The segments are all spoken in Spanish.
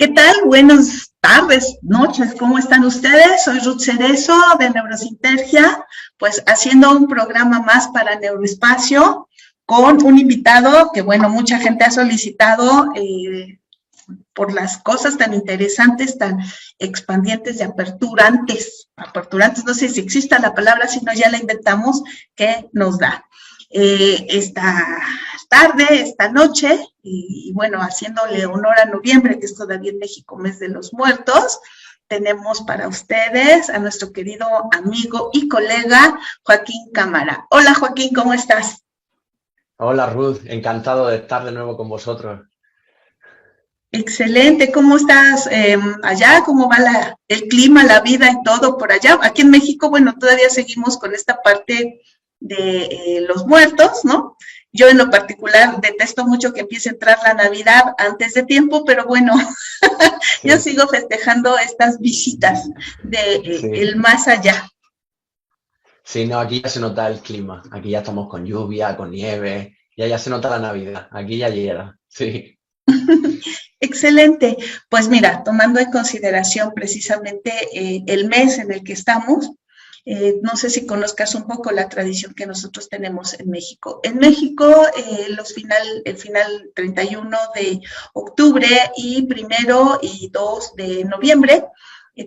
¿Qué tal? Buenas tardes, noches, ¿cómo están ustedes? Soy Ruth Cerezo de Neurosintergia, pues haciendo un programa más para Neuroespacio con un invitado que, bueno, mucha gente ha solicitado por las cosas tan interesantes, tan expandientes y aperturantes, no sé si exista la palabra, si no ya la inventamos, que nos da. Esta tarde, esta noche, y bueno, haciéndole honor a noviembre, que es todavía en México mes de los muertos, tenemos para ustedes a nuestro querido amigo y colega Joaquín Cámara. Hola Joaquín, ¿cómo estás? Hola Ruth, encantado de estar de nuevo con vosotros. Excelente, ¿cómo estás allá? ¿Cómo va el clima, la vida y todo por allá? Aquí en México, bueno, todavía seguimos con esta parte de los muertos, ¿no? Yo en lo particular detesto mucho que empiece a entrar la Navidad antes de tiempo, pero bueno, yo Sí, sigo festejando estas visitas de el sí. más allá. Sí, no, aquí ya se nota el clima. Aquí ya estamos con lluvia, con nieve. Ya se nota la Navidad. Aquí ya llega. Sí, Excelente. Pues mira, tomando en consideración precisamente el mes en el que estamos, no sé si conozcas un poco la tradición que nosotros tenemos en México. En México, el final 31 de octubre y primero y 2 de noviembre,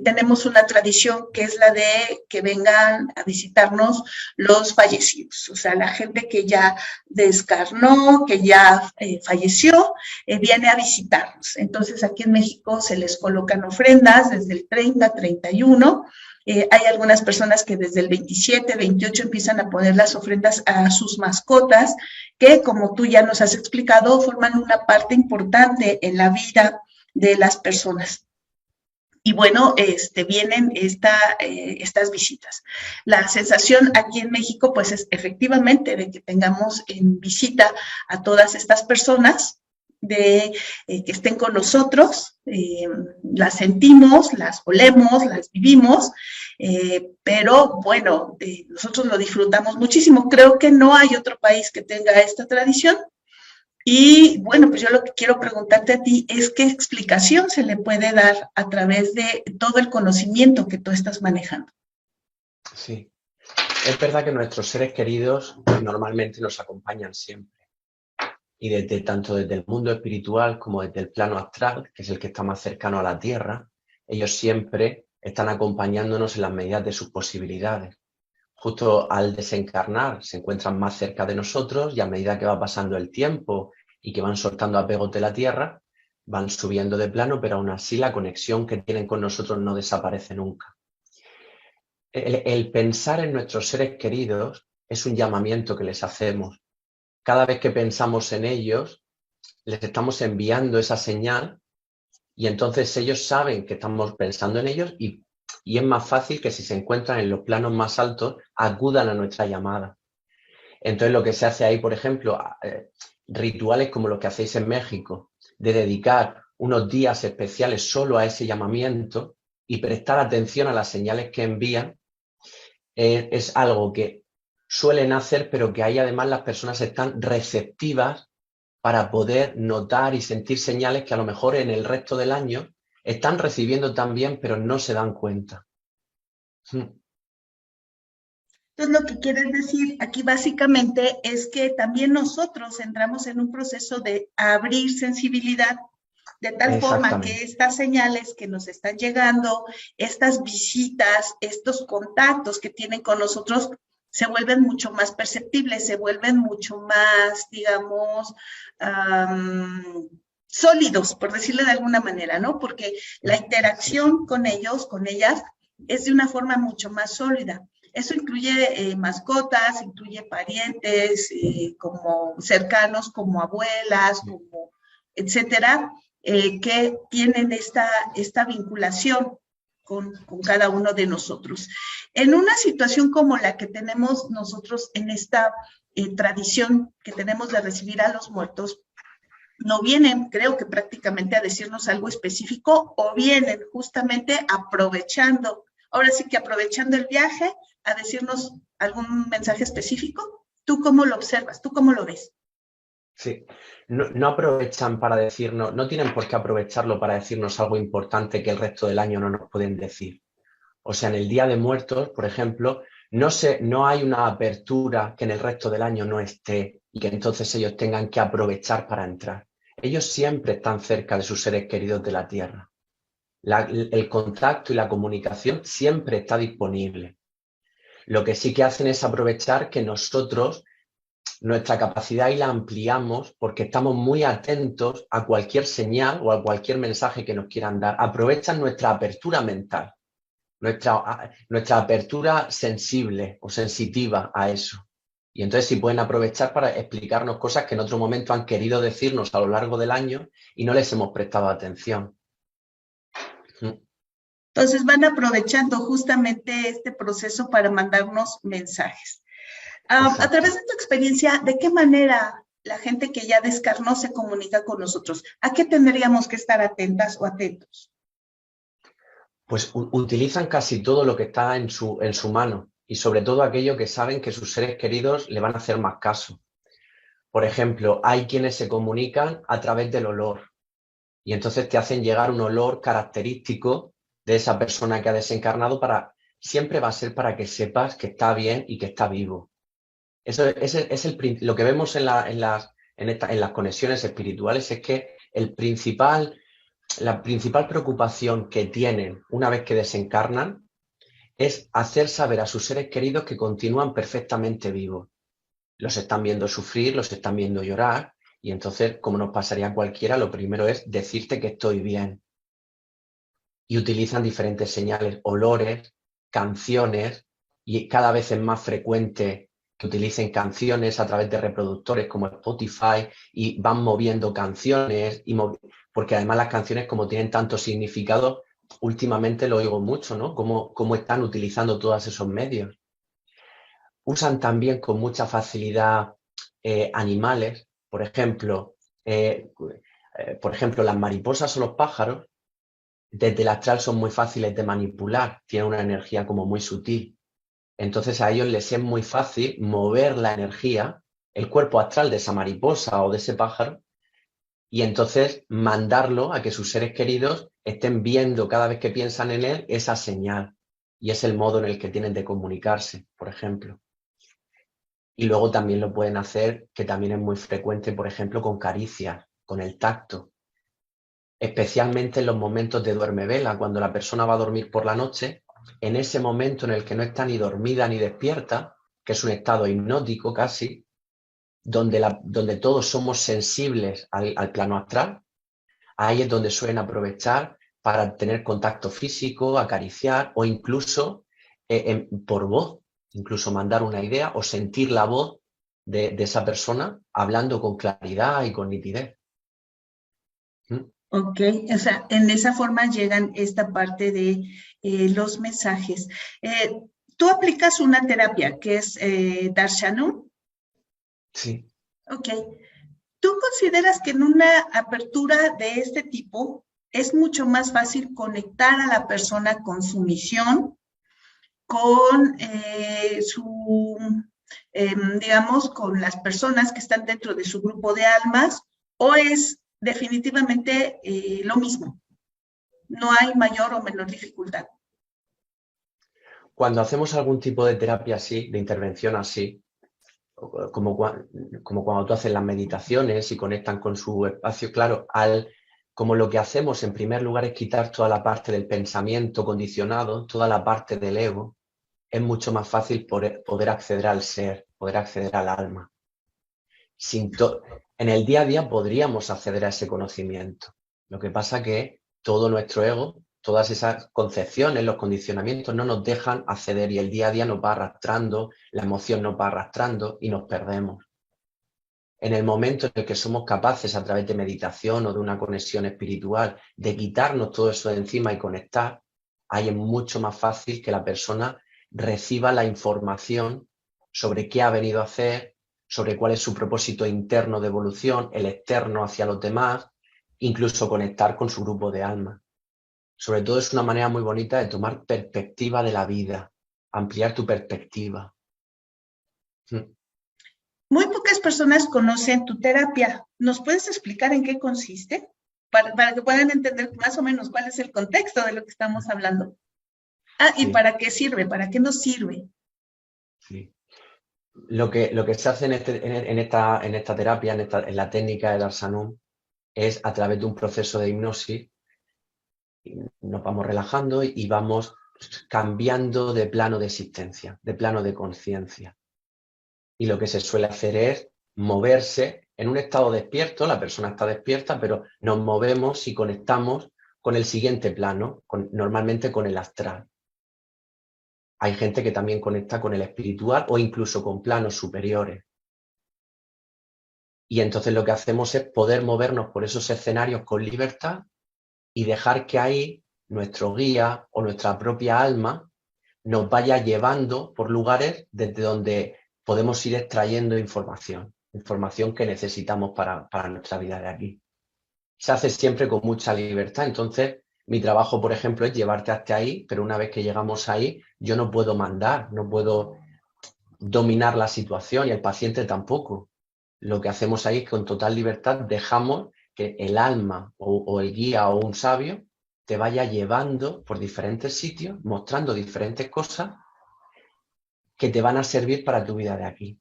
tenemos una tradición que es la de que vengan a visitarnos los fallecidos, o sea, la gente que ya descarnó, que ya falleció, viene a visitarnos. Entonces, aquí en México se les colocan ofrendas desde el 30, 31. Hay algunas personas que desde el 27, 28 empiezan a poner las ofrendas a sus mascotas, que como tú ya nos has explicado, forman una parte importante en la vida de las personas. Y bueno, vienen estas visitas. La sensación aquí en México, pues es efectivamente de que tengamos en visita a todas estas personas, de que estén con nosotros, las sentimos, las olemos, las vivimos, pero bueno, nosotros lo disfrutamos muchísimo. Creo que no hay otro país que tenga esta tradición. Y bueno, pues yo lo que quiero preguntarte a ti es qué explicación se le puede dar a través de todo el conocimiento que tú estás manejando. sí. Es verdad que nuestros seres queridos pues, normalmente nos acompañan siempre. Y tanto desde el mundo espiritual como desde el plano astral, que es el que está más cercano a la Tierra, ellos siempre están acompañándonos en las medidas de sus posibilidades. Justo al desencarnar se encuentran más cerca de nosotros y a medida que va pasando el tiempo y que van soltando apegos de la tierra, van subiendo de plano, pero aún así la conexión que tienen con nosotros no desaparece nunca. El pensar en nuestros seres queridos es un llamamiento que les hacemos. Cada vez que pensamos en ellos, les estamos enviando esa señal y entonces ellos saben que estamos pensando en ellos y es más fácil que si se encuentran en los planos más altos, acudan a nuestra llamada. Entonces lo que se hace ahí, por ejemplo, rituales como los que hacéis en México, de dedicar unos días especiales solo a ese llamamiento y prestar atención a las señales que envían, es algo que suelen hacer, pero que ahí además las personas están receptivas para poder notar y sentir señales que a lo mejor en el resto del año están recibiendo también, pero no se dan cuenta. Entonces, lo que quieres decir aquí básicamente es que también nosotros entramos en un proceso de abrir sensibilidad de tal forma que Exactamente. estas señales que nos están llegando, estas visitas, estos contactos que tienen con nosotros, se vuelven mucho más perceptibles, se vuelven mucho más, digamos, sólidos, por decirlo de alguna manera, ¿no? Porque la interacción con ellos, con ellas, es de una forma mucho más sólida. Eso incluye mascotas, incluye parientes, como cercanos, como abuelas, como etcétera, que tienen esta vinculación con cada uno de nosotros. En una situación como la que tenemos nosotros en esta tradición que tenemos de recibir a los muertos, no vienen, creo que prácticamente a decirnos algo específico o vienen justamente aprovechando, ahora sí que aprovechando el viaje a decirnos algún mensaje específico. ¿Tú cómo lo observas? ¿Tú cómo lo ves? Sí. No aprovechan para decirnos, no tienen por qué aprovecharlo para decirnos algo importante que el resto del año no nos pueden decir. O sea, en el Día de Muertos, por ejemplo, no hay una apertura que en el resto del año no esté y que entonces ellos tengan que aprovechar para entrar. Ellos siempre están cerca de sus seres queridos de la Tierra. El contacto y la comunicación siempre está disponible. Lo que sí que hacen es aprovechar que nosotros nuestra capacidad y la ampliamos porque estamos muy atentos a cualquier señal o a cualquier mensaje que nos quieran dar. Aprovechan nuestra apertura mental, nuestra apertura sensible o sensitiva a eso. Y entonces sí pueden aprovechar para explicarnos cosas que en otro momento han querido decirnos a lo largo del año y no les hemos prestado atención. Entonces van aprovechando justamente este proceso para mandarnos mensajes. A través de tu experiencia, ¿de qué manera la gente que ya descarnó se comunica con nosotros? ¿A qué tendríamos que estar atentas o atentos? Pues utilizan casi todo lo que está en su mano y sobre todo aquello que saben que sus seres queridos le van a hacer más caso. Por ejemplo, hay quienes se comunican a través del olor y entonces te hacen llegar un olor característico de esa persona que ha desencarnado siempre va a ser para que sepas que está bien y que está vivo. Eso es lo que vemos en las conexiones espirituales, es que la principal preocupación que tienen una vez que desencarnan es hacer saber a sus seres queridos que continúan perfectamente vivos. Los están viendo sufrir, los están viendo llorar, y entonces, como nos pasaría a cualquiera, lo primero es decirte que estoy bien. Y utilizan diferentes señales, olores, canciones, y cada vez es más frecuente que utilicen canciones a través de reproductores como Spotify y van moviendo canciones, porque además las canciones, como tienen tanto significado, últimamente lo oigo mucho, ¿no? Cómo están utilizando todos esos medios. Usan también con mucha facilidad animales, por ejemplo, las mariposas o los pájaros, desde el astral son muy fáciles de manipular, tienen una energía como muy sutil. Entonces a ellos les es muy fácil mover la energía, el cuerpo astral de esa mariposa o de ese pájaro, y entonces mandarlo a que sus seres queridos estén viendo cada vez que piensan en él esa señal. Y es el modo en el que tienen de comunicarse, por ejemplo. Y luego también lo pueden hacer, que también es muy frecuente, por ejemplo, con caricias, con el tacto. Especialmente en los momentos de duermevela, cuando la persona va a dormir por la noche, en ese momento en el que no está ni dormida ni despierta, que es un estado hipnótico casi, donde todos somos sensibles al plano astral, ahí es donde suelen aprovechar para tener contacto físico, acariciar o incluso por voz, incluso mandar una idea o sentir la voz de esa persona hablando con claridad y con nitidez. Ok, o sea, en esa forma llegan esta parte de los mensajes. Tú aplicas una terapia que es Darshanun. Sí. Ok. ¿Tú consideras que en una apertura de este tipo es mucho más fácil conectar a la persona con su misión, con digamos, con las personas que están dentro de su grupo de almas, o es definitivamente lo mismo? No hay mayor o menor dificultad. Cuando hacemos algún tipo de terapia así, de intervención así, como cuando tú haces las meditaciones y conectan con su espacio, claro, como lo que hacemos en primer lugar es quitar toda la parte del pensamiento condicionado, toda la parte del ego, es mucho más fácil poder acceder al ser, poder acceder al alma. En el día a día podríamos acceder a ese conocimiento. Lo que pasa que todo nuestro ego, todas esas concepciones, los condicionamientos no nos dejan acceder y el día a día nos va arrastrando, la emoción nos va arrastrando y nos perdemos. En el momento en el que somos capaces, a través de meditación o de una conexión espiritual, de quitarnos todo eso de encima y conectar, ahí es mucho más fácil que la persona reciba la información sobre qué ha venido a hacer, sobre cuál es su propósito interno de evolución, el externo hacia los demás, incluso conectar con su grupo de alma. Sobre todo es una manera muy bonita de tomar perspectiva de la vida, ampliar tu perspectiva. Muy pocas personas conocen tu terapia. ¿Nos puedes explicar en qué consiste? Para que puedan entender más o menos cuál es el contexto de lo que estamos hablando. Ah, ¿y Sí, para qué sirve? ¿Para qué nos sirve? sí. Lo que se hace en esta terapia, en la técnica de Darsanum, es a través de un proceso de hipnosis, nos vamos relajando y vamos cambiando de plano de existencia, de plano de conciencia. Y lo que se suele hacer es moverse en un estado despierto, la persona está despierta, pero nos movemos y conectamos con el siguiente plano, normalmente con el astral. Hay gente que también conecta con el espiritual o incluso con planos superiores. Y entonces lo que hacemos es poder movernos por esos escenarios con libertad y dejar que ahí nuestro guía o nuestra propia alma nos vaya llevando por lugares desde donde podemos ir extrayendo información que necesitamos para nuestra vida de aquí. Se hace siempre con mucha libertad, entonces mi trabajo, por ejemplo, es llevarte hasta ahí, pero una vez que llegamos ahí, yo no puedo mandar, no puedo dominar la situación y el paciente tampoco. Lo que hacemos ahí es con total libertad dejamos que el alma o el guía o un sabio te vaya llevando por diferentes sitios, mostrando diferentes cosas que te van a servir para tu vida de aquí.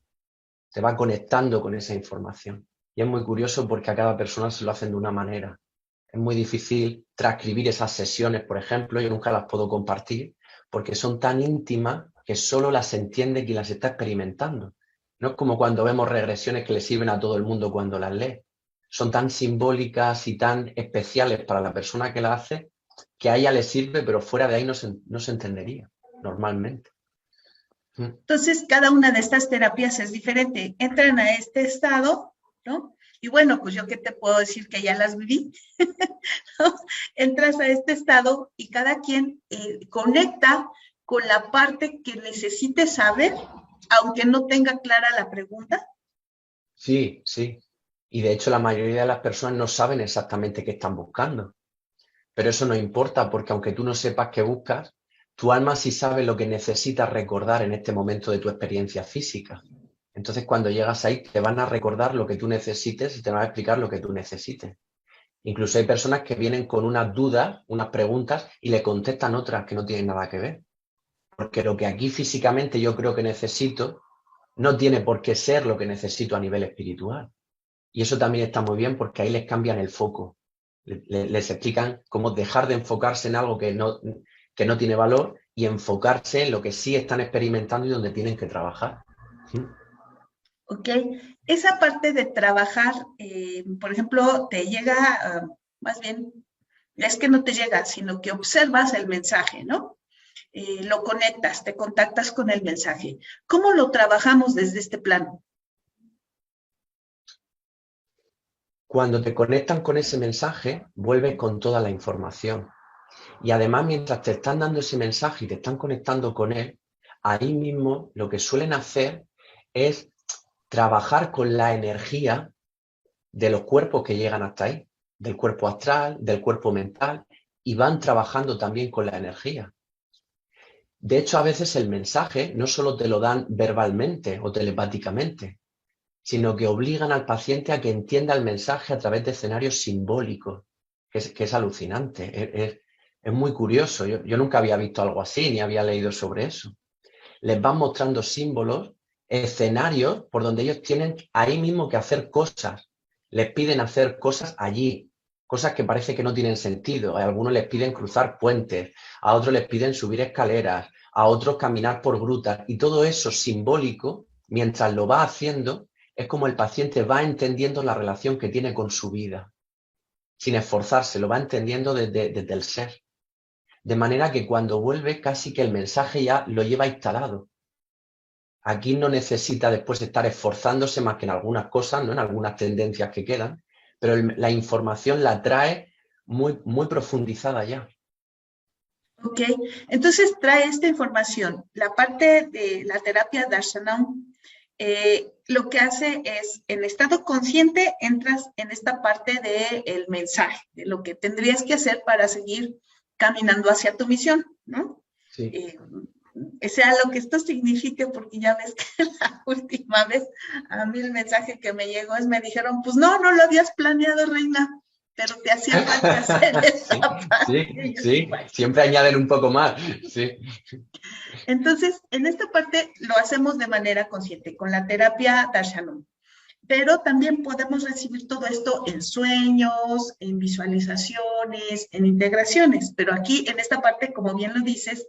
Te va conectando con esa información. Y es muy curioso porque a cada persona se lo hacen de una manera. Es muy difícil transcribir esas sesiones, por ejemplo, yo nunca las puedo compartir porque son tan íntimas que solo las entiende quien las está experimentando. No es como cuando vemos regresiones que le sirven a todo el mundo cuando las lee. Son tan simbólicas y tan especiales para la persona que las hace que a ella le sirve, pero fuera de ahí no se entendería normalmente. Entonces, cada una de estas terapias es diferente. Entran a este estado, ¿no? Y bueno, pues yo qué te puedo decir que ya las viví, ¿no? Entras a este estado y cada quien conecta con la parte que necesite saber, aunque no tenga clara la pregunta. Sí, sí. Y de hecho la mayoría de las personas no saben exactamente qué están buscando. Pero eso no importa porque aunque tú no sepas qué buscas, tu alma sí sabe lo que necesitas recordar en este momento de tu experiencia física. Entonces cuando llegas ahí te van a recordar lo que tú necesites y te van a explicar lo que tú necesites. Incluso hay personas que vienen con unas dudas, unas preguntas y le contestan otras que no tienen nada que ver. Porque lo que aquí físicamente yo creo que necesito no tiene por qué ser lo que necesito a nivel espiritual. Y eso también está muy bien porque ahí les cambian el foco. Les explican cómo dejar de enfocarse en algo que no tiene valor y enfocarse en lo que sí están experimentando y donde tienen que trabajar. ¿Sí? ¿Ok? Esa parte de trabajar, por ejemplo, te llega, más bien, es que no te llega, sino que observas el mensaje, ¿no? Lo conectas, te contactas con el mensaje. ¿Cómo lo trabajamos desde este plano? Cuando te conectan con ese mensaje, vuelves con toda la información. Y además, mientras te están dando ese mensaje y te están conectando con él, ahí mismo lo que suelen hacer es trabajar con la energía de los cuerpos que llegan hasta ahí, del cuerpo astral, del cuerpo mental, y van trabajando también con la energía. De hecho, a veces el mensaje no solo te lo dan verbalmente o telepáticamente, sino que obligan al paciente a que entienda el mensaje a través de escenarios simbólicos, que es alucinante, es muy curioso. Yo nunca había visto algo así, ni había leído sobre eso. Les van mostrando símbolos, escenarios por donde ellos tienen ahí mismo que hacer cosas. Les piden hacer cosas allí, cosas que parece que no tienen sentido. A algunos les piden cruzar puentes, a otros les piden subir escaleras, a otros caminar por grutas. Y todo eso simbólico, mientras lo va haciendo, es como el paciente va entendiendo la relación que tiene con su vida. Sin esforzarse, lo va entendiendo desde el ser. De manera que cuando vuelve, casi que el mensaje ya lo lleva instalado. Aquí no necesita después estar esforzándose más que en algunas cosas, ¿no? En algunas tendencias que quedan, pero la información la trae muy, muy profundizada ya. Ok, entonces trae esta información. La parte de la terapia Darshanam lo que hace es, en estado consciente, entras en esta parte del mensaje, de lo que tendrías que hacer para seguir caminando hacia tu misión, ¿no? Sí. Eh, sea lo que esto signifique, porque ya ves que la última vez a mí el mensaje que me llegó me dijeron, pues no lo habías planeado, reina, pero te hacía falta hacer esa parte. Sí, siempre añaden un poco más, sí. Entonces, en esta parte lo hacemos de manera consciente, con la terapia Darshanam. Pero también podemos recibir todo esto en sueños, en visualizaciones, en integraciones. Pero aquí, en esta parte, como bien lo dices,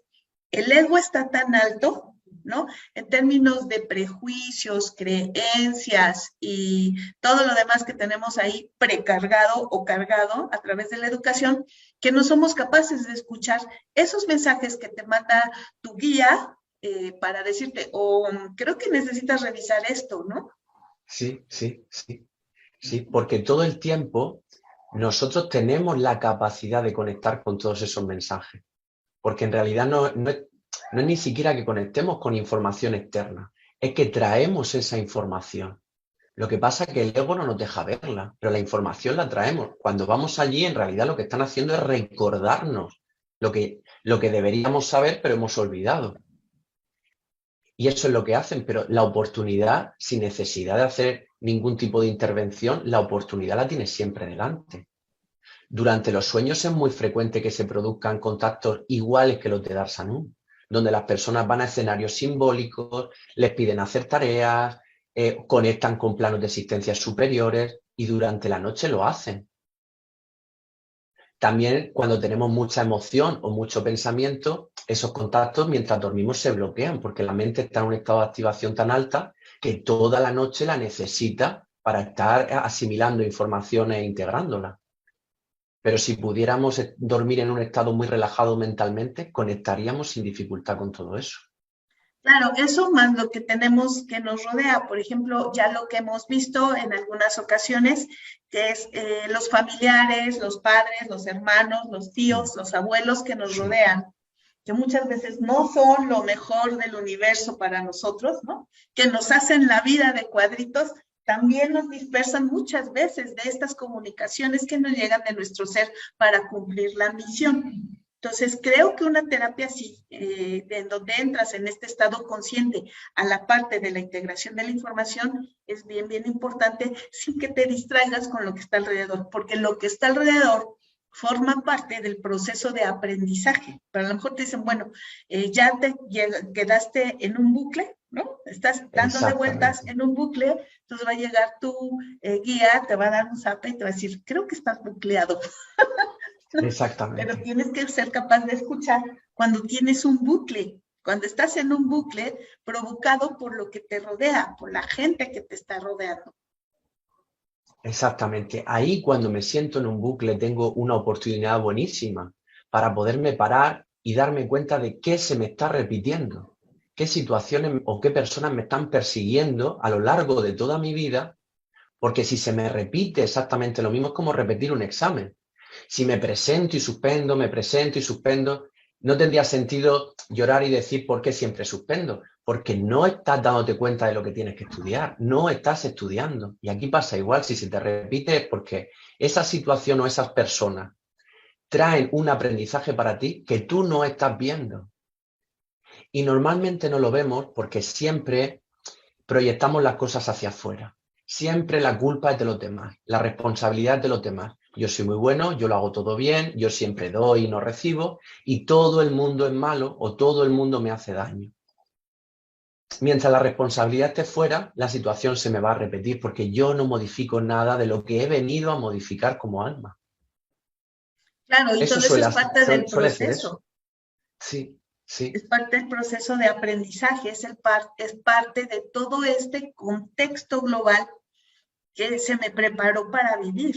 el ego está tan alto, ¿no? En términos de prejuicios, creencias y todo lo demás que tenemos ahí precargado o cargado a través de la educación, que no somos capaces de escuchar esos mensajes que te manda tu guía para decirte, creo que necesitas revisar esto, ¿no? Sí, porque todo el tiempo nosotros tenemos la capacidad de conectar con todos esos mensajes, porque en realidad no es ni siquiera que conectemos con información externa, es que traemos esa información. Lo que pasa es que el ego no nos deja verla, pero la información la traemos. Cuando vamos allí, en realidad lo que están haciendo es recordarnos lo que deberíamos saber, pero hemos olvidado. Y eso es lo que hacen, pero la oportunidad, sin necesidad de hacer ningún tipo de intervención, la oportunidad la tienes siempre delante. Durante los sueños es muy frecuente que se produzcan contactos iguales que los de Darsanum, donde las personas van a escenarios simbólicos, les piden hacer tareas, conectan con planos de existencia superiores y durante la noche lo hacen. También cuando tenemos mucha emoción o mucho pensamiento, esos contactos mientras dormimos se bloquean porque la mente está en un estado de activación tan alta que toda la noche la necesita para estar asimilando información e integrándola. Pero si pudiéramos dormir en un estado muy relajado mentalmente, conectaríamos sin dificultad con todo eso. Claro, eso más lo que tenemos que nos rodea, por ejemplo, ya lo que hemos visto en algunas ocasiones, que es los familiares, los padres, los hermanos, los tíos, los abuelos que nos rodean, que muchas veces no son lo mejor del universo para nosotros, ¿no? Que nos hacen la vida de cuadritos, también nos dispersan muchas veces de estas comunicaciones que nos llegan de nuestro ser para cumplir la misión. Entonces, creo que una terapia así, en donde entras en este estado consciente a la parte de la integración de la información, es bien, bien importante sin que te distraigas con lo que está alrededor, porque lo que está alrededor forma parte del proceso de aprendizaje. Pero a lo mejor te dicen, bueno, ya te quedaste en un bucle, ¿no? Estás dándole vueltas en un bucle, entonces va a llegar tu guía, te va a dar un zape y te va a decir, creo que estás bucleado. Exactamente. Pero tienes que ser capaz de escuchar cuando tienes un bucle, cuando estás en un bucle provocado por lo que te rodea, por la gente que te está rodeando. Exactamente. Ahí cuando me siento en un bucle tengo una oportunidad buenísima para poderme parar y darme cuenta de qué se me está repitiendo, qué situaciones o qué personas me están persiguiendo a lo largo de toda mi vida, porque si se me repite exactamente lo mismo es como repetir un examen. Si me presento y suspendo, me presento y suspendo, no tendría sentido llorar y decir por qué siempre suspendo, porque no estás dándote cuenta de lo que tienes que estudiar, no estás estudiando. Y aquí pasa igual, si se te repite es porque esa situación o esas personas traen un aprendizaje para ti que tú no estás viendo. Y normalmente no lo vemos porque siempre proyectamos las cosas hacia afuera. Siempre la culpa es de los demás, la responsabilidad es de los demás. Yo soy muy bueno, yo lo hago todo bien, yo siempre doy y no recibo, y todo el mundo es malo o todo el mundo me hace daño. Mientras la responsabilidad esté fuera, la situación se me va a repetir porque yo no modifico nada de lo que he venido a modificar como alma. Claro, y Eso todo eso es parte del suele ser eso. proceso. Sí, sí. Es parte del proceso de aprendizaje, es parte de todo este contexto global que se me preparó para vivir,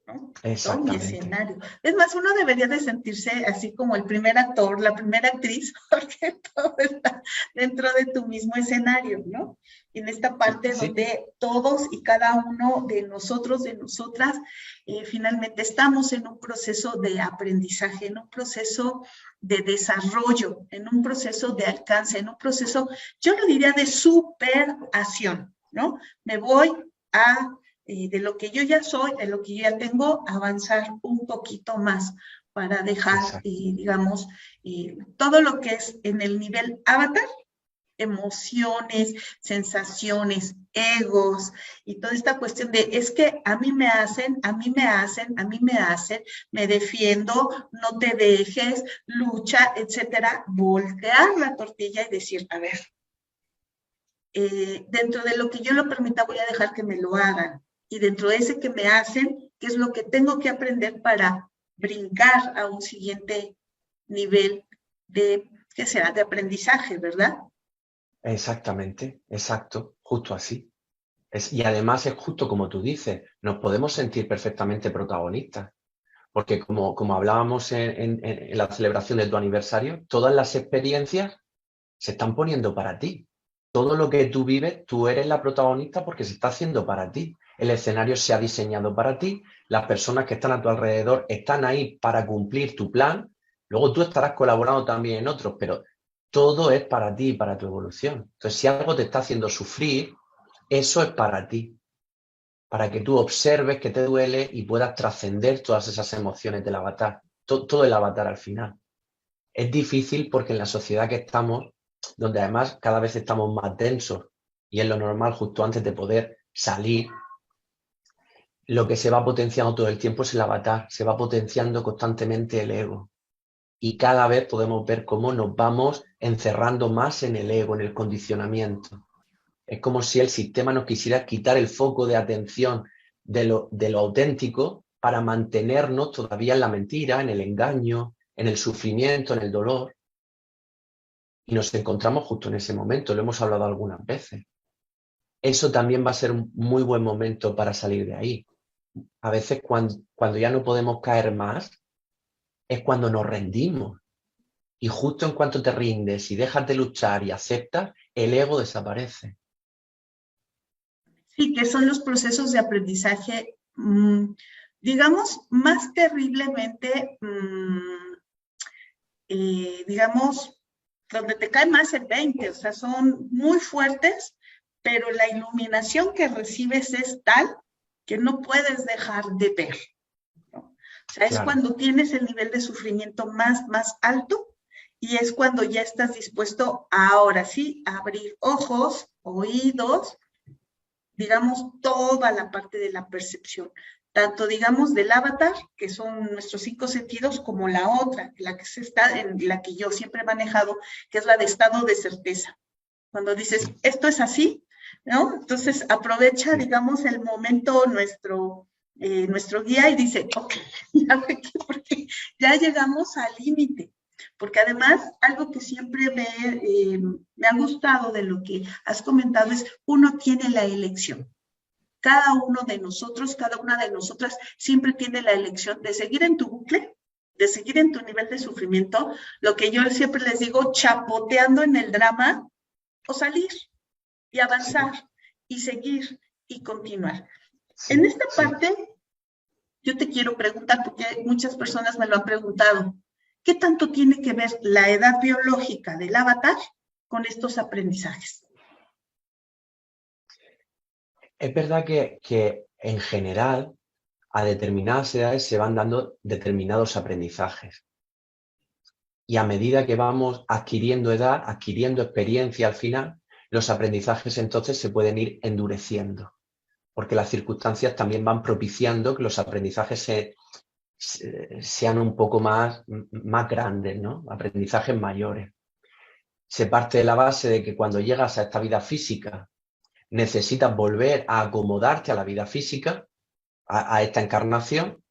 ¿no? Todo mi escenario. Es más, uno debería de sentirse así como el primer actor, la primera actriz, porque todo está dentro de tu mismo escenario, ¿no? En esta parte donde todos y cada uno de nosotros, de nosotras, finalmente estamos en un proceso de aprendizaje, en un proceso de desarrollo, en un proceso de alcance, en un proceso, yo lo diría, de superación, ¿no? Me voy a de lo que yo ya soy, de lo que yo ya tengo, avanzar un poquito más, para dejar, Exacto. digamos, todo lo que es en el nivel avatar, emociones, sensaciones, egos y toda esta cuestión de es que a mí me hacen, a mí me hacen, a mí me hacen, me defiendo, no te dejes, lucha, etcétera, voltear la tortilla y decir, a ver, dentro de lo que yo lo permita voy a dejar que me lo hagan y dentro de ese que me hacen, ¿qué es lo que tengo que aprender para brincar a un siguiente nivel de, ¿qué será? De aprendizaje, ¿verdad? Exactamente, exacto, justo así. Y además es justo como tú dices, nos podemos sentir perfectamente protagonistas, porque como hablábamos en la celebración de tu aniversario, todas las experiencias se están poniendo para ti. Todo lo que tú vives, tú eres la protagonista porque se está haciendo para ti. El escenario se ha diseñado para ti, las personas que están a tu alrededor están ahí para cumplir tu plan, luego tú estarás colaborando también en otros, pero todo es para ti y para tu evolución. Entonces, si algo te está haciendo sufrir, eso es para ti, para que tú observes que te duele y puedas trascender todas esas emociones del avatar, todo el avatar al final. Es difícil porque en la sociedad que estamos, donde además cada vez estamos más densos y es lo normal justo antes de poder salir, lo que se va potenciando todo el tiempo es el avatar, se va potenciando constantemente el ego. Y cada vez podemos ver cómo nos vamos encerrando más en el ego, en el condicionamiento. Es como si el sistema nos quisiera quitar el foco de atención de lo auténtico para mantenernos todavía en la mentira, en el engaño, en el sufrimiento, en el dolor. Y nos encontramos justo en ese momento, lo hemos hablado algunas veces. Eso también va a ser un muy buen momento para salir de ahí. A veces cuando ya no podemos caer más, es cuando nos rendimos. Y justo en cuanto te rindes y dejas de luchar y aceptas, el ego desaparece. Sí, que son los procesos de aprendizaje, digamos, más terriblemente, digamos, donde te cae más el 20, o sea, son muy fuertes, pero la iluminación que recibes es tal que no puedes dejar de ver, ¿no? O sea, es Claro, cuando tienes el nivel de sufrimiento más alto y es cuando ya estás dispuesto a, ahora sí, a abrir ojos, oídos, digamos, toda la parte de la percepción, tanto, digamos, del avatar, que son nuestros 5 sentidos, como la otra, la que se está, en la que yo siempre he manejado, que es la de estado de certeza. Cuando dices, sí, esto es así, ¿no? Entonces aprovecha, sí. digamos, el momento nuestro guía y dice, ok, ya, porque ya llegamos al límite. Porque además, algo que siempre me ha gustado de lo que has comentado es, uno tiene la elección. Cada uno de nosotros, cada una de nosotras siempre tiene la elección de seguir en tu bucle, de seguir en tu nivel de sufrimiento, lo que yo siempre les digo, chapoteando en el drama, o salir y avanzar Sí, y seguir y continuar. En sí, esta sí. parte, yo te quiero preguntar, porque muchas personas me lo han preguntado, ¿qué tanto tiene que ver la edad biológica del avatar con estos aprendizajes? Es verdad que en general a determinadas edades se van dando determinados aprendizajes. Y a medida que vamos adquiriendo edad, adquiriendo experiencia al final, los aprendizajes entonces se pueden ir endureciendo, porque las circunstancias también van propiciando que los aprendizajes sean un poco más grandes, ¿no? Aprendizajes mayores. Se parte de la base de que cuando llegas a esta vida física necesitas volver a acomodarte a la vida física, a esta encarnación,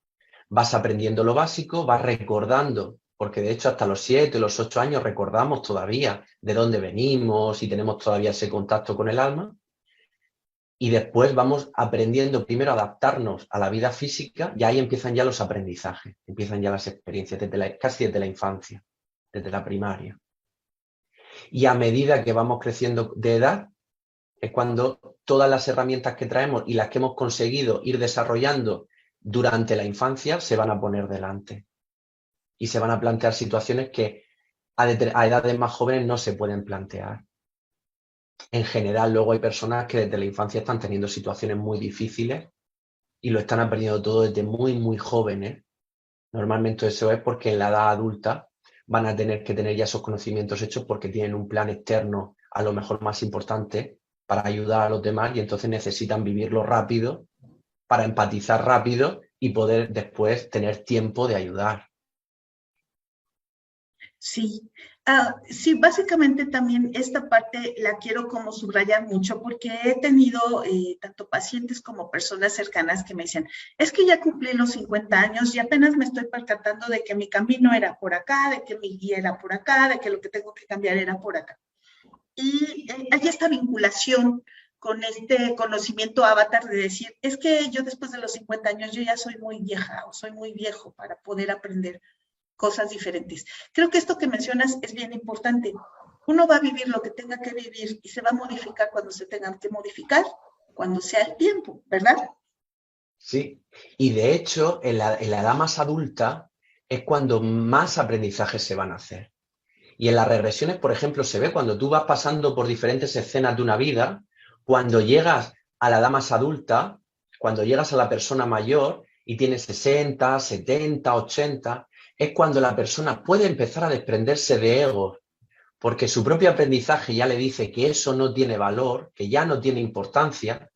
vas aprendiendo lo básico, vas recordando, porque de hecho hasta los 7, los 8 años recordamos todavía de dónde venimos y tenemos todavía ese contacto con el alma, y después vamos aprendiendo primero a adaptarnos a la vida física y ahí empiezan ya los aprendizajes, empiezan ya las experiencias casi desde la infancia, desde la primaria. Y a medida que vamos creciendo de edad, es cuando todas las herramientas que traemos y las que hemos conseguido ir desarrollando durante la infancia se van a poner delante y se van a plantear situaciones que a edades más jóvenes no se pueden plantear. En general, luego hay personas que desde la infancia están teniendo situaciones muy difíciles y lo están aprendiendo todo desde muy jóvenes Normalmente eso es porque en la edad adulta van a tener que tener ya esos conocimientos hechos porque tienen un plan externo a lo mejor más importante para ayudar a los demás y entonces necesitan vivirlo rápido para empatizar rápido y poder después tener tiempo de ayudar. Sí, sí, básicamente también esta parte la quiero como subrayar mucho porque he tenido tanto pacientes como personas cercanas que me dicen, es que ya cumplí los 50 años y apenas me estoy percatando de que mi camino era por acá, de que mi guía era por acá, de que lo que tengo que cambiar era por acá. Y hay esta vinculación con este conocimiento avatar de decir, es que yo después de los 50 años yo ya soy muy vieja o soy muy viejo para poder aprender cosas diferentes. Creo que esto que mencionas es bien importante. Uno va a vivir lo que tenga que vivir y se va a modificar cuando se tengan que modificar, cuando sea el tiempo, ¿verdad? Sí, y de hecho en la edad más adulta es cuando más aprendizajes se van a hacer. Y en las regresiones, por ejemplo, se ve cuando tú vas pasando por diferentes escenas de una vida, cuando llegas a la edad más adulta, cuando llegas a la persona mayor y tienes 60, 70, 80, es cuando la persona puede empezar a desprenderse de egos, porque su propio aprendizaje ya le dice que eso no tiene valor, que ya no tiene importancia.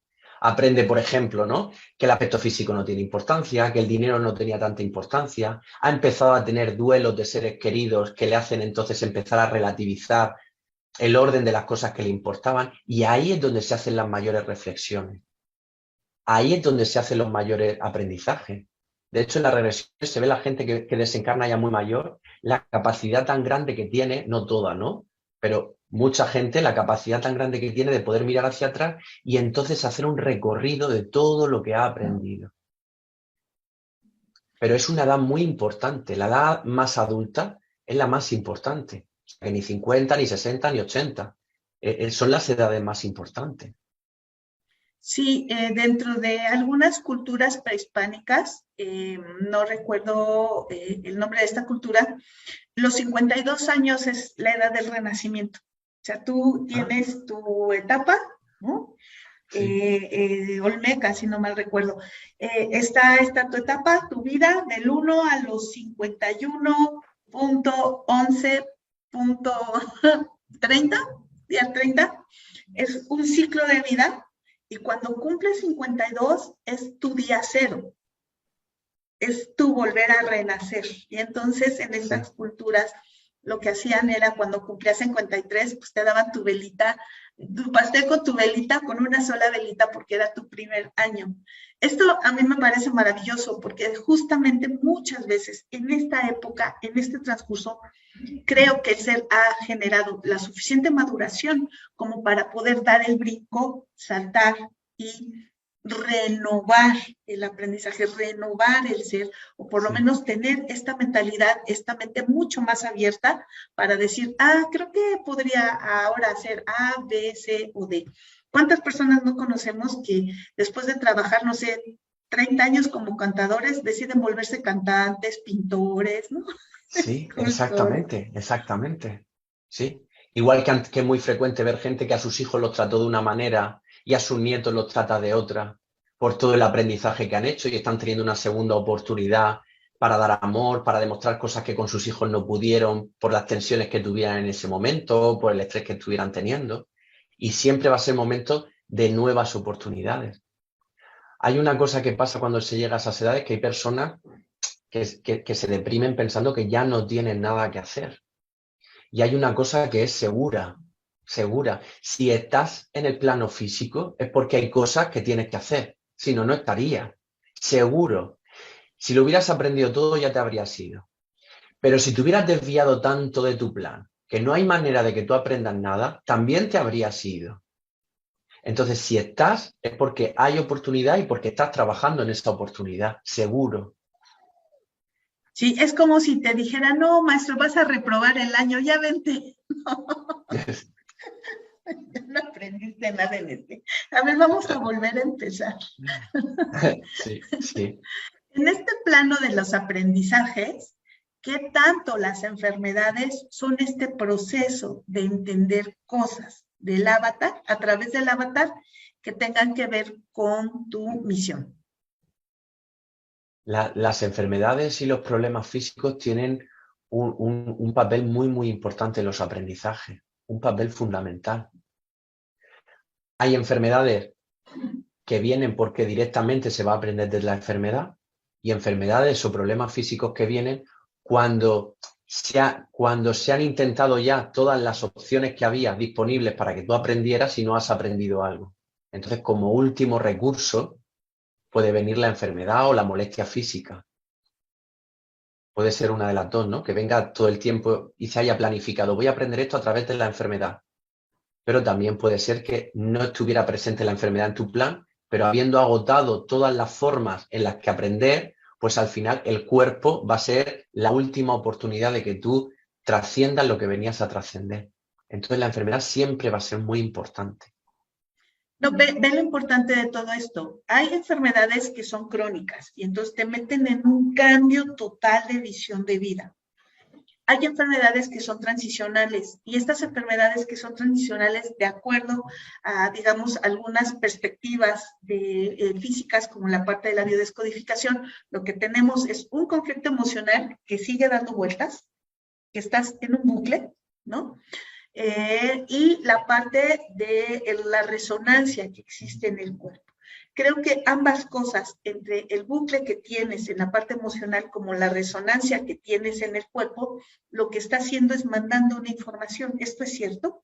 Aprende, por ejemplo, ¿no? Que el aspecto físico no tiene importancia, que el dinero no tenía tanta importancia, ha empezado a tener duelos de seres queridos que le hacen entonces empezar a relativizar el orden de las cosas que le importaban, y ahí es donde se hacen las mayores reflexiones. Ahí es donde se hacen los mayores aprendizajes. De hecho, en la regresión se ve la gente que desencarna ya muy mayor, la capacidad tan grande que tiene, no toda, ¿no? Pero mucha gente, la capacidad tan grande que tiene de poder mirar hacia atrás y entonces hacer un recorrido de todo lo que ha aprendido. Pero es una edad muy importante. La edad más adulta es la más importante. O sea, que ni 50, ni 60, ni 80. Son las edades más importantes. Sí, dentro de algunas culturas prehispánicas, no recuerdo el nombre de esta cultura, los 52 años es la edad del renacimiento. O sea, tú Ah, tienes tu etapa, ¿no? sí, Olmeca, si no mal recuerdo. Está tu etapa, tu vida, del 1 a los 51.11.30, día 30, es un ciclo de vida y cuando cumples 52 es tu día cero, es tu volver a renacer. Y entonces en estas sí. culturas lo que hacían era cuando cumplías 53, pues te daban tu velita, tu pastel con tu velita, con una sola velita, porque era tu primer año. Esto a mí me parece maravilloso, porque justamente muchas veces en esta época, en este transcurso, creo que el ser ha generado la suficiente maduración como para poder dar el brinco, saltar y renovar el aprendizaje, renovar el ser, o por lo Sí. menos tener esta mentalidad, esta mente mucho más abierta para decir, creo que podría ahora hacer A, B, C o D. ¿Cuántas personas no conocemos que después de trabajar, no sé, 30 años como cantadores, deciden volverse cantantes, pintores, ¿no? Sí, Escultores. exactamente, exactamente. Sí. Igual que es muy frecuente ver gente que a sus hijos los trató de una manera y a sus nietos los trata de otra, por todo el aprendizaje que han hecho y están teniendo una segunda oportunidad para dar amor, para demostrar cosas que con sus hijos no pudieron, por las tensiones que tuvieran en ese momento, por el estrés que estuvieran teniendo. Y siempre va a ser momento de nuevas oportunidades. Hay una cosa que pasa cuando se llega a esas edades, que hay personas que se deprimen pensando que ya no tienen nada que hacer. Y hay una cosa que es segura, segura. Si estás en el plano físico es porque hay cosas que tienes que hacer. Si no, no estarías. Seguro. Si lo hubieras aprendido todo ya te habrías ido. Pero si te hubieras desviado tanto de tu plan que no hay manera de que tú aprendas nada, también te habrías ido. Entonces, si estás, es porque hay oportunidad y porque estás trabajando en esa oportunidad, seguro. Sí, es como si te dijera, no, maestro, vas a reprobar el año, ya vente. No aprendiste nada en este. A ver, vamos a volver a empezar. Sí, sí. En este plano de los aprendizajes, ¿qué tanto las enfermedades son este proceso de entender cosas del avatar, a través del avatar, que tengan que ver con tu misión? Las enfermedades y los problemas físicos tienen un papel muy, muy importante en los aprendizajes, un papel fundamental. Hay enfermedades que vienen porque directamente se va a aprender de la enfermedad y enfermedades o problemas físicos que vienen cuando se han intentado ya todas las opciones que había disponibles para que tú aprendieras y no has aprendido algo. Entonces, como último recurso, puede venir la enfermedad o la molestia física. Puede ser una de las dos, ¿no? Que venga todo el tiempo y se haya planificado. Voy a aprender esto a través de la enfermedad. Pero también puede ser que no estuviera presente la enfermedad en tu plan, pero habiendo agotado todas las formas en las que aprender, pues al final el cuerpo va a ser la última oportunidad de que tú trasciendas lo que venías a trascender. Entonces la enfermedad siempre va a ser muy importante. No, ve lo importante de todo esto. Hay enfermedades que son crónicas y entonces te meten en un cambio total de visión de vida. Hay enfermedades que son transicionales y estas enfermedades que son transicionales de acuerdo a, digamos, algunas perspectivas físicas como la parte de la biodescodificación, lo que tenemos es un conflicto emocional que sigue dando vueltas, que estás en un bucle, ¿no? Y la parte de la resonancia que existe en el cuerpo. Creo que ambas cosas, entre el bucle que tienes en la parte emocional como la resonancia que tienes en el cuerpo, lo que está haciendo es mandando una información. ¿Esto es cierto?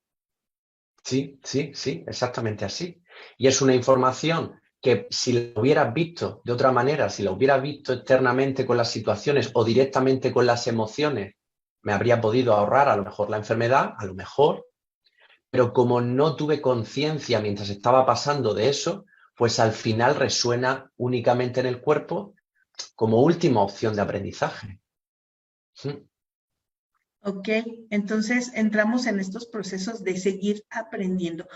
Sí, sí, sí, exactamente así. Y es una información que si la hubieras visto de otra manera, si la hubieras visto externamente con las situaciones o directamente con las emociones, me habría podido ahorrar a lo mejor la enfermedad, a lo mejor, pero como no tuve conciencia mientras estaba pasando de eso, pues al final resuena únicamente en el cuerpo como última opción de aprendizaje. ¿Sí? Ok, entonces entramos en estos procesos de seguir aprendiendo.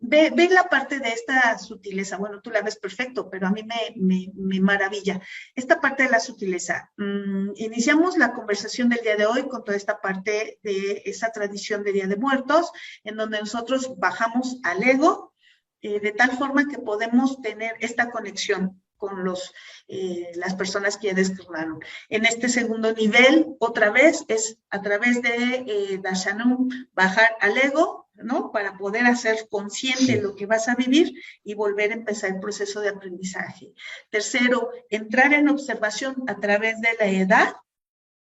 Ve la parte de esta sutileza. Bueno, tú la ves perfecto, pero a mí me maravilla. Esta parte de la sutileza. Iniciamos la conversación del día de hoy con toda esta parte de esa tradición de Día de Muertos, en donde nosotros bajamos al ego, de tal forma que podemos tener esta conexión con las personas que ya descarnaron. En este segundo nivel, otra vez, es a través de Dashanam bajar al ego, ¿no? Para poder hacer consciente Sí. lo que vas a vivir y volver a empezar el proceso de aprendizaje. Tercero, entrar en observación a través de la edad,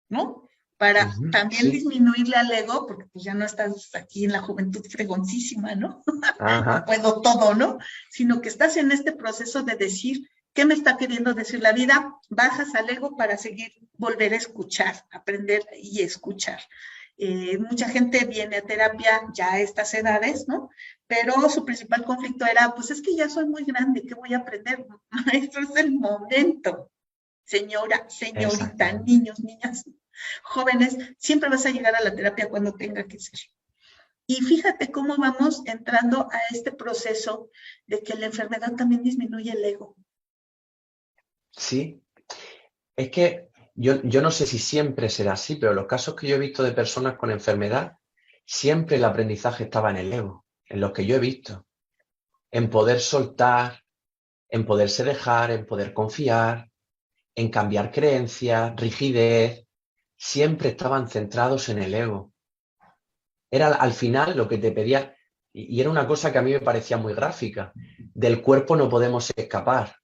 ¿no? Para también Sí. disminuirle al ego, porque pues ya no estás aquí en la juventud fregoncísima, ¿no? Ajá. Puedo todo, ¿no? Sino que estás en este proceso de decir, ¿qué me está queriendo decir la vida? Bajas al ego para seguir, volver a escuchar, aprender y escuchar. Mucha gente viene a terapia ya a estas edades, ¿no? Pero su principal conflicto era, pues es que ya soy muy grande, ¿qué voy a aprender? Maestro, es el momento. Señora, señorita, Exactamente. niños, niñas, jóvenes, siempre vas a llegar a la terapia cuando tenga que ser. Y fíjate cómo vamos entrando a este proceso de que la enfermedad también disminuye el ego. Sí. Es que yo no sé si siempre será así, pero los casos que yo he visto de personas con enfermedad, siempre el aprendizaje estaba en el ego, en lo que yo he visto, en poder soltar, en poderse dejar, en poder confiar, en cambiar creencias, rigidez, siempre estaban centrados en el ego. Era al final lo que te pedía, y era una cosa que a mí me parecía muy gráfica, del cuerpo no podemos escapar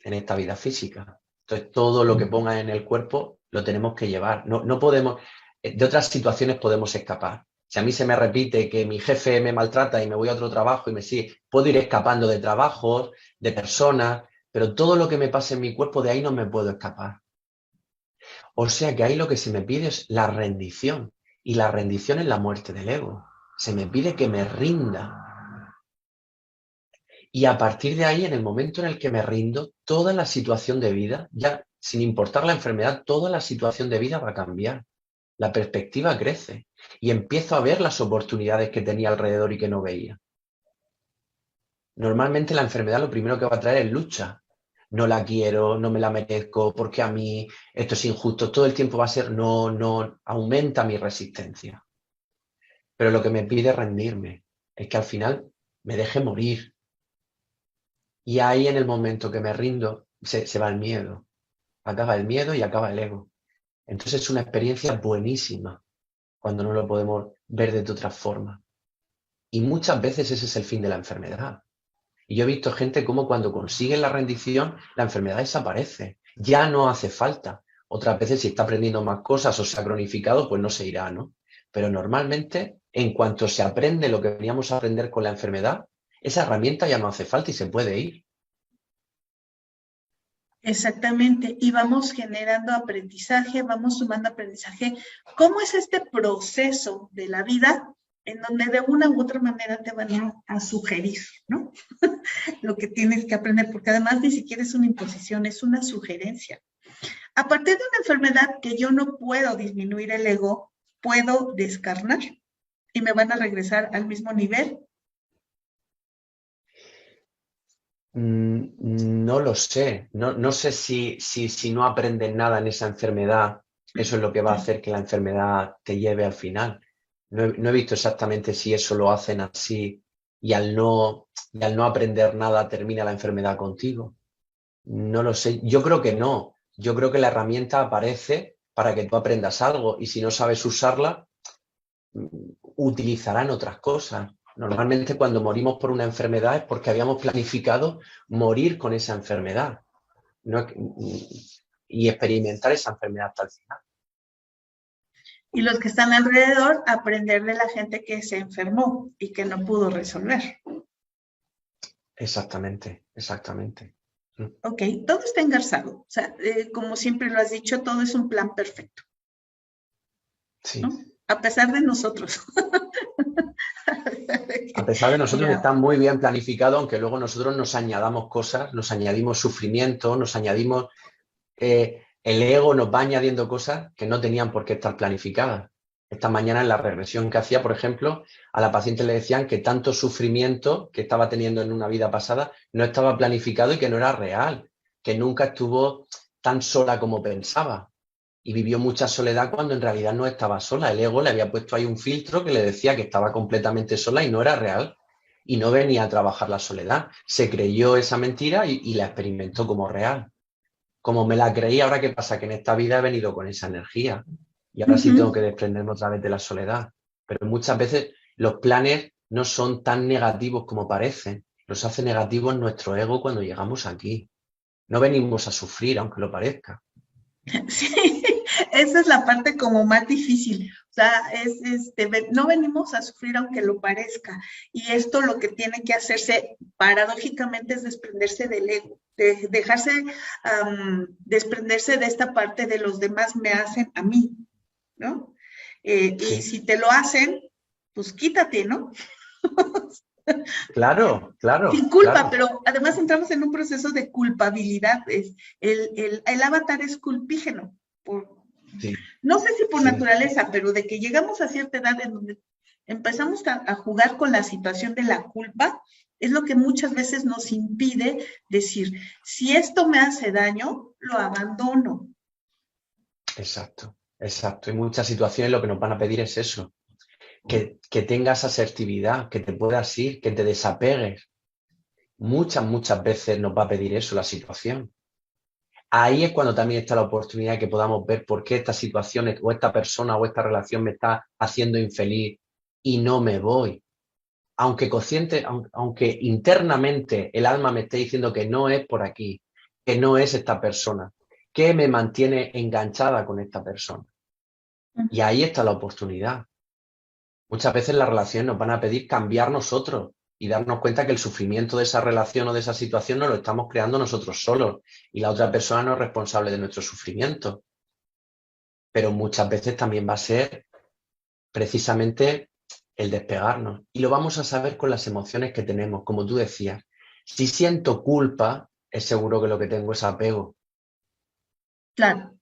en esta vida física. Entonces, todo lo que ponga en el cuerpo lo tenemos que llevar. No podemos, de otras situaciones podemos escapar. Si a mí se me repite que mi jefe me maltrata y me voy a otro trabajo y me sigue, puedo ir escapando de trabajos, de personas, pero todo lo que me pase en mi cuerpo, de ahí no me puedo escapar. O sea que ahí lo que se me pide es la rendición. Y la rendición es la muerte del ego. Se me pide que me rinda. Y a partir de ahí, en el momento en el que me rindo, toda la situación de vida, ya sin importar la enfermedad, toda la situación de vida va a cambiar. La perspectiva crece y empiezo a ver las oportunidades que tenía alrededor y que no veía. Normalmente la enfermedad lo primero que va a traer es lucha. No la quiero, no me la merezco, porque a mí esto es injusto. Todo el tiempo va a ser no, aumenta mi resistencia. Pero lo que me pide es rendirme, es que al final me deje morir. Y ahí en el momento que me rindo, se va el miedo. Acaba el miedo y acaba el ego. Entonces es una experiencia buenísima cuando no lo podemos ver de otra forma. Y muchas veces ese es el fin de la enfermedad. Y yo he visto gente como cuando consiguen la rendición, la enfermedad desaparece. Ya no hace falta. Otras veces, si está aprendiendo más cosas o se ha cronificado, pues no se irá, ¿no? Pero normalmente, en cuanto se aprende lo que veníamos a aprender con la enfermedad, esa herramienta ya no hace falta y se puede ir. Exactamente, y vamos generando aprendizaje, vamos sumando aprendizaje. ¿Cómo es este proceso de la vida en donde de una u otra manera te van a sugerir, ¿no? Lo que tienes que aprender, porque además ni siquiera es una imposición, es una sugerencia. A partir de una enfermedad que yo no puedo disminuir el ego, puedo descarnar y me van a regresar al mismo nivel. No lo sé. No sé si no aprendes nada en esa enfermedad, eso es lo que va a hacer que la enfermedad te lleve al final. No he visto exactamente si eso lo hacen así y al no aprender nada termina la enfermedad contigo. No lo sé. Yo creo que no. Yo creo que la herramienta aparece para que tú aprendas algo y si no sabes usarla, utilizarán otras cosas. Normalmente cuando morimos por una enfermedad es porque habíamos planificado morir con esa enfermedad, ¿no? Y experimentar esa enfermedad hasta el final. Y los que están alrededor, aprender de la gente que se enfermó y que no pudo resolver. Exactamente, exactamente. Ok, todo está engarzado. O sea, como siempre lo has dicho, todo es un plan perfecto. Sí. ¿No? A pesar de nosotros. A pesar de nosotros Ya. está muy bien planificado, aunque luego nosotros nos añadamos cosas, nos añadimos sufrimiento, nos añadimos el ego nos va añadiendo cosas que no tenían por qué estar planificadas. Esta mañana en la regresión que hacía, por ejemplo, a la paciente le decían que tanto sufrimiento que estaba teniendo en una vida pasada no estaba planificado y que no era real, que nunca estuvo tan sola como pensaba. Y vivió mucha soledad cuando en realidad no estaba sola. El ego le había puesto ahí un filtro que le decía que estaba completamente sola y no era real. Y no venía a trabajar la soledad. Se creyó esa mentira y la experimentó como real. Como me la creí, ahora qué pasa, que en esta vida he venido con esa energía y ahora sí tengo que desprenderme otra vez de la soledad. Pero muchas veces los planes no son tan negativos como parecen. Los hace negativos nuestro ego cuando llegamos aquí. No venimos a sufrir, aunque lo parezca. Sí, esa es la parte como más difícil. O sea, no venimos a sufrir aunque lo parezca. Y esto lo que tiene que hacerse paradójicamente es desprenderse del ego, dejarse desprenderse de esta parte de los demás me hacen a mí, ¿no? Y Sí, si te lo hacen, pues quítate, ¿no? claro, claro, Sin culpa, claro. pero además entramos en un proceso de culpabilidad. El avatar es culpígeno, Sí, no sé si por sí. naturaleza, pero de que llegamos a cierta edad en donde empezamos a jugar con la situación de la culpa, es lo que muchas veces nos impide decir, si esto me hace daño, lo abandono. Exacto, exacto. Y muchas situaciones lo que nos van a pedir es eso, que tengas asertividad, que te puedas ir, que te desapegues. Muchas veces nos va a pedir eso la situación. Ahí es cuando también está la oportunidad de que podamos ver por qué esta situación o esta persona o esta relación me está haciendo infeliz y no me voy. Aunque consciente, aunque internamente el alma me esté diciendo que no es por aquí, que no es esta persona, que me mantiene enganchada con esta persona. Y ahí está la oportunidad. Muchas veces las relaciones nos van a pedir cambiar nosotros y darnos cuenta que el sufrimiento de esa relación o de esa situación no lo estamos creando nosotros solos y la otra persona no es responsable de nuestro sufrimiento. Pero muchas veces también va a ser precisamente el despegarnos. Y lo vamos a saber con las emociones que tenemos, como tú decías. Si siento culpa, es seguro que lo que tengo es apego. Claro.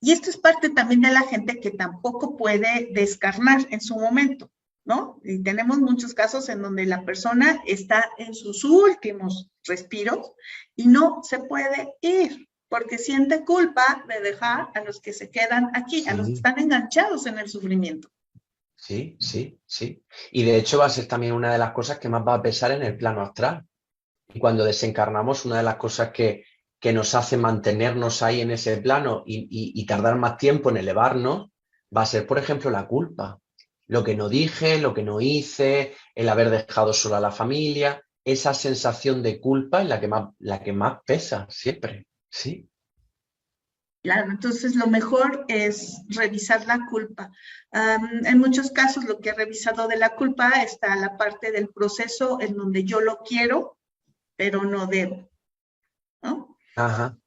Y esto es parte también de la gente que tampoco puede descarnar en su momento, ¿no? Y tenemos muchos casos en donde la persona está en sus últimos respiros y no se puede ir porque siente culpa de dejar a los que se quedan aquí, a los que Sí, están enganchados en el sufrimiento. sí, sí, sí. Y de hecho va a ser también una de las cosas que más va a pesar en el plano astral. Y cuando desencarnamos, una de las cosas que nos hace mantenernos ahí en ese plano y tardar más tiempo en elevarnos, va a ser, por ejemplo, la culpa. Lo que no dije, lo que no hice, el haber dejado sola a la familia, esa sensación de culpa es la que más pesa siempre, sí. Claro, entonces lo mejor es revisar la culpa. En muchos casos lo que he revisado de la culpa está la parte del proceso en donde yo lo quiero, pero no debo, ¿no? Ajá,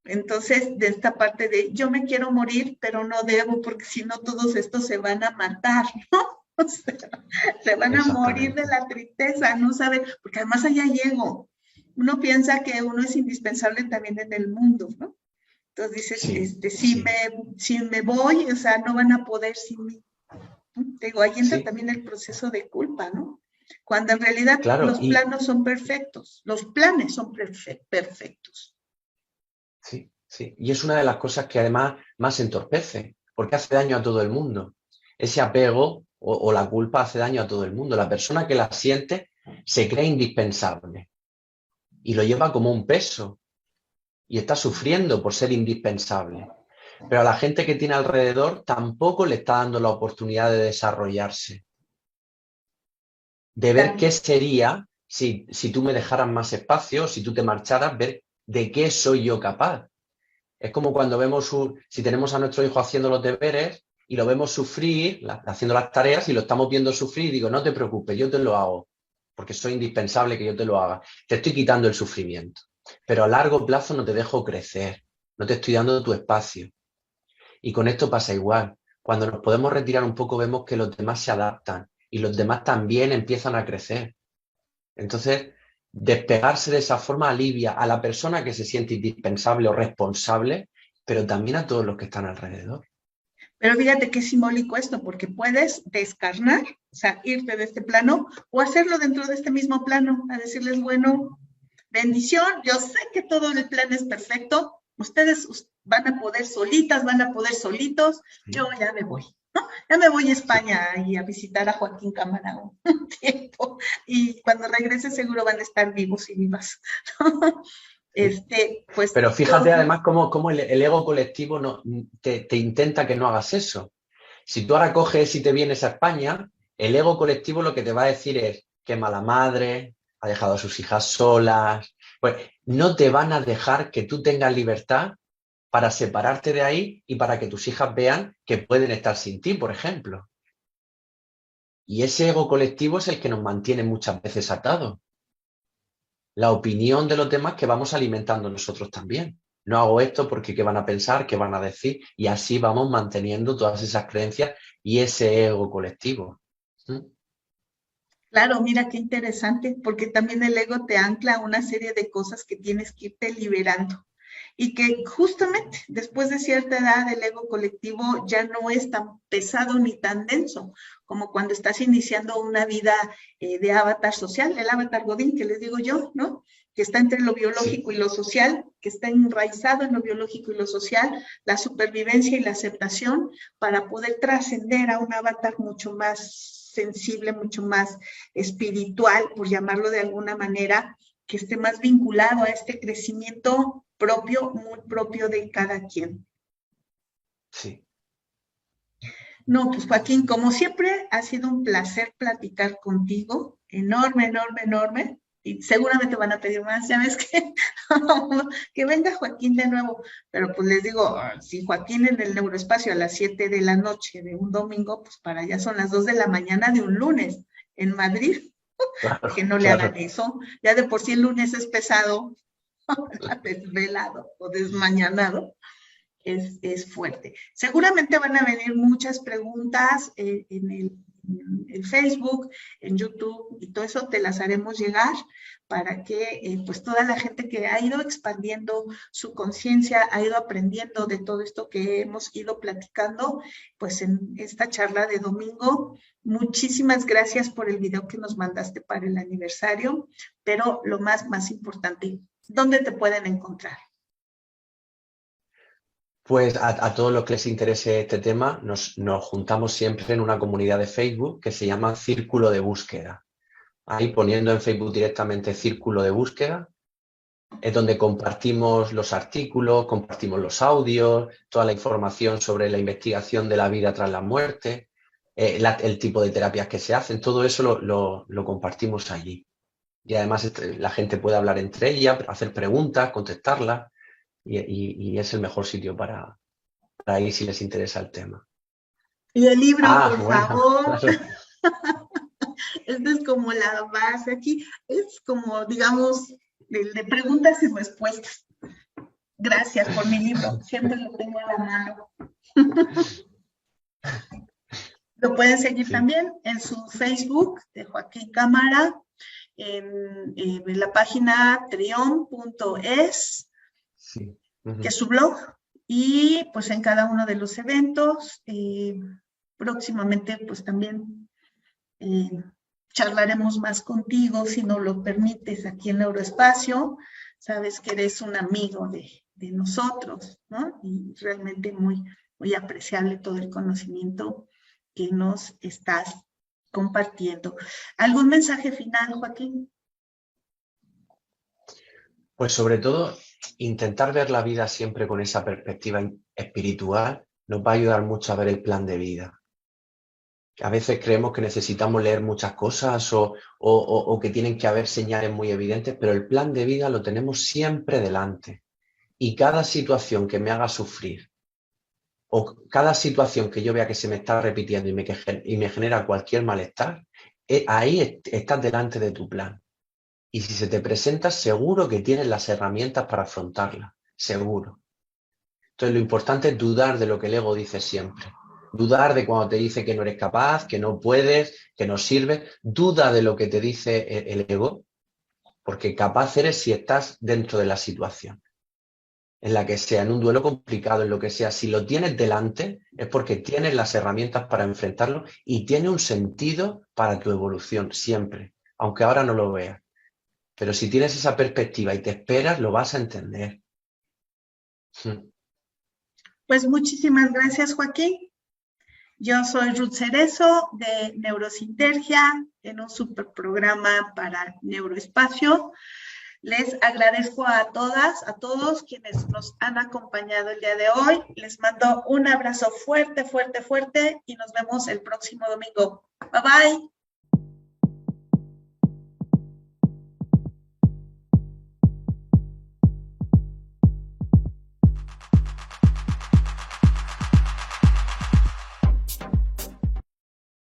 Entonces, de esta parte de yo me quiero morir, pero no debo, porque si no todos estos se van a matar, ¿no? O sea, se van a morir de exactamente. la tristeza, no saben, porque además allá llego. Uno piensa que uno es indispensable también en el mundo, ¿no? Entonces dices, Sí, sí, si me voy, o sea, no van a poder sin mí. Digo, ahí entra sí, también el proceso de culpa, ¿no? Cuando en realidad claro, los planos son perfectos, los planes son perfectos. sí, sí. Y es una de las cosas que además más entorpece, porque hace daño a todo el mundo. Ese apego o la culpa hace daño a todo el mundo. La persona que la siente se cree indispensable y lo lleva como un peso y está sufriendo por ser indispensable. Pero a la gente que tiene alrededor tampoco le está dando la oportunidad de desarrollarse, de ver qué Claro. sería si tú me dejaras más espacio, si tú te marcharas, ver de qué soy yo capaz. Es como cuando vemos, si tenemos a nuestro hijo haciendo los deberes y lo vemos sufrir, haciendo las tareas y lo estamos viendo sufrir, digo, no te preocupes, yo te lo hago, porque soy indispensable que yo te lo haga. Te estoy quitando el sufrimiento, pero a largo plazo no te dejo crecer, no te estoy dando tu espacio. Y con esto pasa igual. Cuando nos podemos retirar un poco, vemos que los demás se adaptan y los demás también empiezan a crecer. Entonces, despegarse de esa forma alivia a la persona que se siente indispensable o responsable, pero también a todos los que están alrededor. Pero fíjate qué simbólico esto, porque puedes descarnar, o sea, irte de este plano o hacerlo dentro de este mismo plano, a decirles, bueno, bendición, yo sé que todo el plan es perfecto, ustedes van a poder solitas, van a poder solitos, yo Sí, ya me voy. Ya me voy a sí. España y a visitar a Joaquín Cámara un tiempo y cuando regrese seguro van a estar vivos y vivas. Sí. Pues Pero fíjate todo, además cómo el ego colectivo te intenta que no hagas eso. Si tú ahora coges y te vienes a España, el ego colectivo lo que te va a decir es qué mala madre, ha dejado a sus hijas solas. Pues no te van a dejar que tú tengas libertad para separarte de ahí y para que tus hijas vean que pueden estar sin ti, por ejemplo. Y ese ego colectivo es el que nos mantiene muchas veces atados. La opinión de los demás que vamos alimentando nosotros también. No hago esto porque qué van a pensar, qué van a decir, y así vamos manteniendo todas esas creencias y ese ego colectivo. ¿Mm? claro, mira qué interesante, porque también el ego te ancla a una serie de cosas que tienes que irte liberando. Y que justamente después de cierta edad el ego colectivo ya no es tan pesado ni tan denso como cuando estás iniciando una vida de avatar social, el avatar Godín, que les digo yo, ¿no? Que está entre lo Sí, biológico y lo social, que está enraizado en lo biológico y lo social, la supervivencia y la aceptación para poder trascender a un avatar mucho más sensible, mucho más espiritual, por llamarlo de alguna manera, que esté más vinculado a este crecimiento propio, muy propio de cada quien. sí. No, pues Joaquín, como siempre, ha sido un placer platicar contigo, enorme, enorme, enorme. Y seguramente van a pedir más, ya ves que, que venga Joaquín de nuevo. Pero pues les digo, si Joaquín en el neuroespacio a las 7 de la noche de un domingo, pues para allá son las 2 de la mañana de un lunes en Madrid. Claro, Que no le hagan claro. eso. Ya de por sí el lunes es pesado, desvelado o desmañanado, es fuerte. Seguramente van a venir muchas preguntas en el Facebook, en YouTube, y todo eso te las haremos llegar para que pues toda la gente que ha ido expandiendo su conciencia, ha ido aprendiendo de todo esto que hemos ido platicando, pues en esta charla de domingo. Muchísimas gracias por el video que nos mandaste para el aniversario, pero lo más importante, ¿dónde te pueden encontrar? Pues a todos los que les interese este tema, nos juntamos siempre en una comunidad de Facebook que se llama Círculo de Búsqueda. ahí poniendo en Facebook directamente Círculo de Búsqueda, es donde compartimos los artículos, compartimos los audios, toda la información sobre la investigación de la vida tras la muerte, el tipo de terapias que se hacen, todo eso lo compartimos allí. Y además la gente puede hablar entre ellas, hacer preguntas, contestarlas, y es el mejor sitio para ir si les interesa el tema. Y el libro, por Bueno, favor. claro. Esta es como la base aquí, es como, digamos, el de preguntas y respuestas. Gracias por mi libro, siempre lo tengo a la mano. Lo pueden seguir también en su Facebook de Joaquín Cámara, en la página trion.es, Sí. que es su blog, y pues en cada uno de los eventos, próximamente pues también charlaremos más contigo, si nos lo permites, aquí en Neuroespacio. Sabes que eres un amigo de nosotros, ¿no? Y realmente muy, muy apreciable todo el conocimiento que nos estás compartiendo. ¿Algún mensaje final, Joaquín? Pues sobre todo, intentar ver la vida siempre con esa perspectiva espiritual nos va a ayudar mucho a ver el plan de vida. A veces creemos que necesitamos leer muchas cosas o que tienen que haber señales muy evidentes, pero el plan de vida lo tenemos siempre delante. Y cada situación que me haga sufrir o cada situación que yo vea que se me está repitiendo y me genera cualquier malestar, ahí estás delante de tu plan. Y si se te presenta, seguro que tienes las herramientas para afrontarla, seguro. Entonces lo importante es dudar de lo que el ego dice siempre. Dudar de cuando te dice que no eres capaz, que no puedes, que no sirves. Duda de lo que te dice el ego, porque capaz eres si estás dentro de la situación, en la que sea, en un duelo complicado, en lo que sea. Si lo tienes delante, es porque tienes las herramientas para enfrentarlo y tiene un sentido para tu evolución, siempre, aunque ahora no lo veas. Pero si tienes esa perspectiva y te esperas, lo vas a entender. Pues muchísimas gracias, Joaquín. Yo soy Ruth Cerezo de Neurosintergia, en un super programa para Neuroespacio. Les agradezco a todas, a todos quienes nos han acompañado el día de hoy. Les mando un abrazo fuerte, fuerte, fuerte y nos vemos el próximo domingo. Bye, bye.